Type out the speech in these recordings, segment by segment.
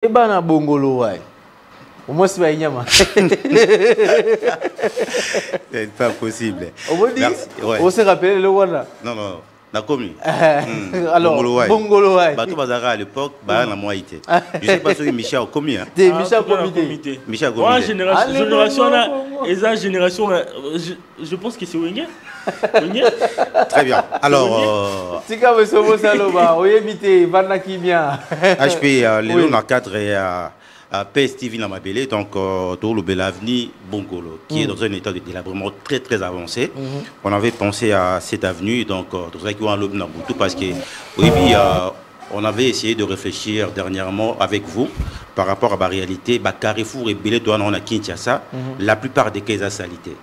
Et bana bongolo ouais. Au moins c'est pas inyama. C'est pas possible. On me dit, on se rappelle le wana. Non, non, na commis. Alors, bongolo ouais. Bato Bazara à l'époque, bah na moi été. Je sais pas si Michel a commis. Michel comité. Michel comité. Moi génération là, et génération je pense que c'est Wenger. Très bien. Alors, Tika Wesobo Saloba, Oyemite, Vanaki bien. HP, les lots 4 et PSTV dans ma belle, donc tout le bel avenue Bongolo, qui est dans un état de délabrement très très avancé. On avait pensé à cette avenue, donc tout ça qui est en l'aube Naboutou, parce que oui, on avait essayé de réfléchir dernièrement avec vous par rapport à la réalité. Carrefour et Belé, on a Kinshasa, la plupart des cas sont salité.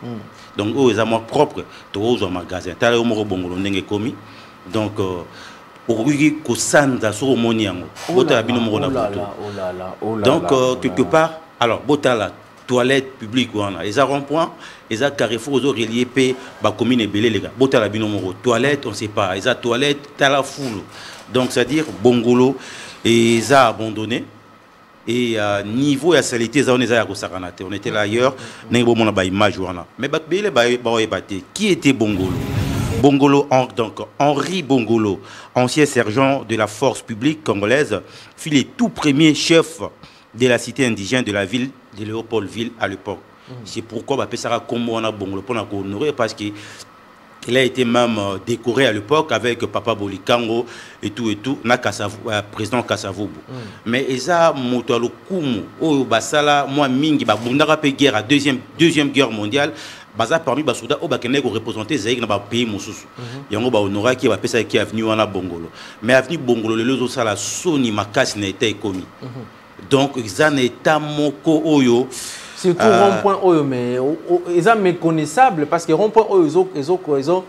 Donc, eux, ils ont propre, tous au magasin. Tu as le Bongolo, n'est commis. Donc, donc, quelque part, alors, la toilette publique, ils ont rond-point, ils ont Carrefour, ils ont relié, ils commune et Belé, les gars. La toilette, on ne sait pas. Ils ont toilette, tu as la foule. Donc, c'est-à-dire, Bongolo, ils ont abandonné. Et niveau et salité, on était là ailleurs, mais qui était Bongolo? Bongolo, donc Henri Bongolo, ancien sergent de la force publique congolaise, fut le tout premier chef de la cité indigène de la ville de Léopoldville à l'époque. C'est pourquoi Pessara Kombo on a Bongolo pour honorer, parce que il a été même décoré à l'époque avec Papa Bolikango et tout, président Kassavubu. Mais ça, Motalo Kumu, oh Basala, moi Mingi, Bundara pe guerre à deuxième guerre mondiale, Baza parmi Basouda, oh Bakene ko représenter Zaïg na ba pays Moussous. Yango ba honora qui va pesa qui avenue wana Bongolo. Mais avenue Bongolo les autres ça la Sony Makas n'a été commis. Donc ils en état moko oyo. Surtout rond-point Oyo, mais ils sont méconnaissables parce que rond-point Oyo, ils ont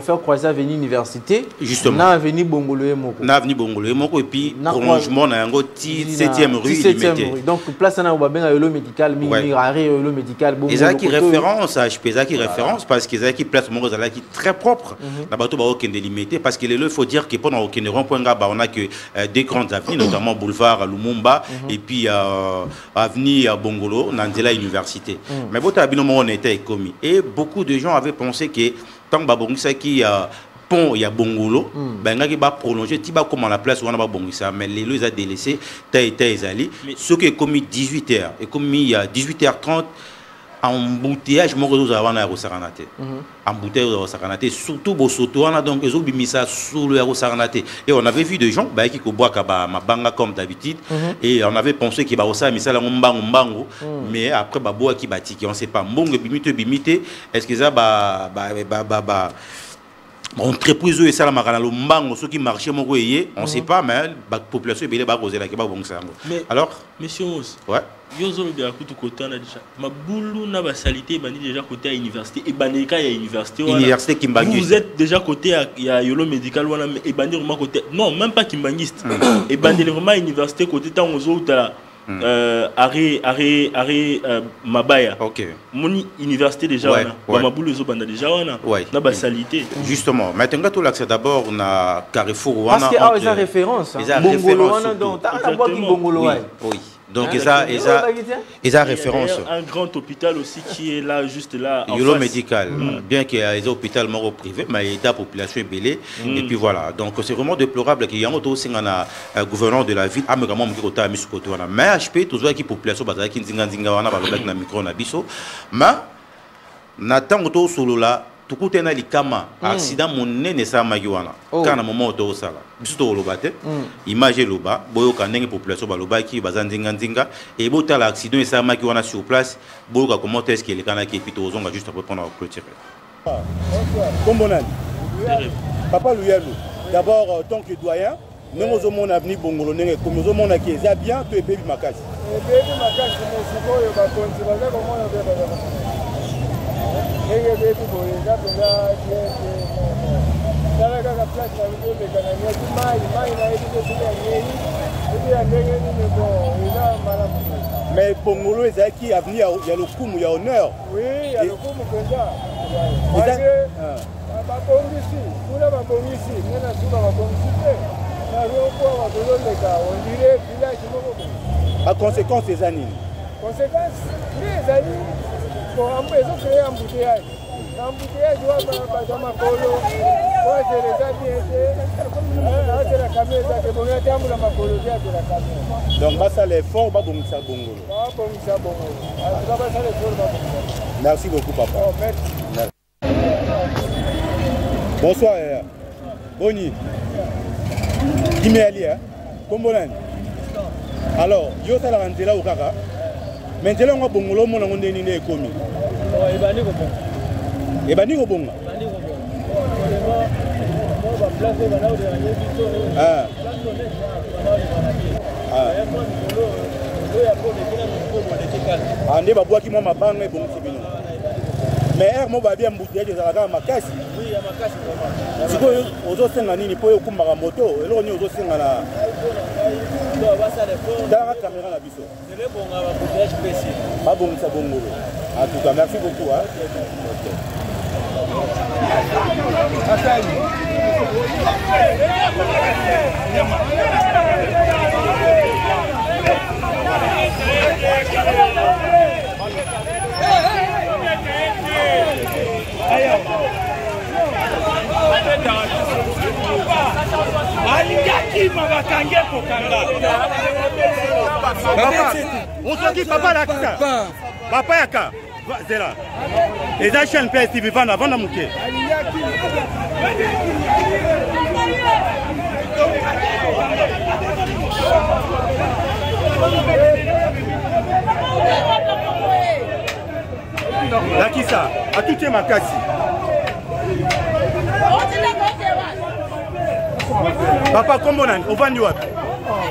faire croiser l'avenue université. Justement. Na avenue Bongolo et Moko. Na avenue Bongolo et Moko et puis prolongement na yango 7e rue. 7e rue. Donc place na obabenga yolo médical, mingi yolo médical. Ils ont qui référence à HP, qui référence parce qu'ils ont qui place Moko qui très propre. Na bateau ba aucun délimité parce que il faut dire que pendant aucun rond-point on a que des grandes avenues, notamment boulevard Lumumba et puis avenue Bongolo, Nandela Université. Mais bota bino on était commis et beaucoup de gens avaient pensé que tant que qui pont il y a Bongolo, ben qui va prolonger, tu vas comme à la place où on a Bongisa, mais les lois a délaissé, Taïzali. Ce qui est commis 18h et commis à 18h30 embouteillage, mon réseau avant la Rosaranate. Embouteillage Rosaranate, surtout Bosoto, on a donc les obimisa sous le Rosaranate. Et on avait vu des gens qui boivent ma banga comme d'habitude, et on avait pensé qu'il y avait ça, mais après, Baboa qui bâtit, on ne sait pas, Mbongo bimite, est-ce que ça, entreprise et ça la marana le mbango ceux qui marchaient mon on sait pas mais la population est bien posé là qui va bon ça alors monsieur ouais yozo le gars tout côté on a déjà ma boulou na ba salité bani déjà côté à université et baneka ya université Kimbangi vous êtes déjà côté à yolo médical wana et bani vraiment côté non même pas kimbangiste et bani vraiment université côté tant aux autres arrêt Mabaya. Ok. Mon université déjà ma boule zo banda déjà na ba salité. Justement, maintenant tout l'accès d'abord on a Carrefour parce que ils ont référence. Bongolo wana donc ta bois qui Bongolo oui. Donc ils ont référence. Un grand hôpital aussi qui est là juste là en Yolo médical. Bien qu'il y ait des hôpitaux moraux privés mais il y a la population belée et puis voilà. Donc c'est vraiment déplorable qu'il y ait aussi un gouverneur de la ville a vraiment mis côté à mis côté wana. Mais HP toujours qui population bazala qui nzinga wana ba na micro na biso. Mais na tango solo là tout côté na likama accident monene sa magiwana kana moment to sala biso loba te image loba boyo kanenge population ba loba ki bazanzinga nzinga et bota l'accident sa magiwana sur place boyo ka comment est-ce que les kana qui pito ozonga juste après pendant clôturer Kombonani papa Luyalo d'abord tant que doyen nous au mon avenir Bongolo nenge comme au mon qui est bien to epebi makasi mo yo ba konti ba comment mais Bongolo est qui a venu il y a le coup il y a honneur oui il y a le coup comme ça A conséquence des années. Conséquence, les années, ils ont créé un embouteillage. L'embouteillage doit passer à ma colo. Moi, je les ai bien fait. La caméra, c'est bon, il y a ma colo, de la caméra. Donc, ça les fonds, pas bon, ça bon. Merci beaucoup, papa. Oh, merci. Bonsoir, Boni. Kimi Ali, comment alors, yo ça la rentrée là au Kaka. Maintenant, on va bongolo, mon on est né commis. Et bani au bon. Ah, ne va boire qui m'a ma banque, bon, c'est bien. Mais moi, va bien bouger de la gamme à casse. Oui, à ma casse. Si vous aux autres, c'est un nini pour vous ma moto, et l'on est aux autres, c'est un la. Dans la caméra, la biseau. C'est bon, on va bouger spécial. Ah bon, ça bon. En tout cas, merci beaucoup. Papa la papa yaka zela les achats PS TV vana vana muke la kisa a tout est makasi papa comment on va nous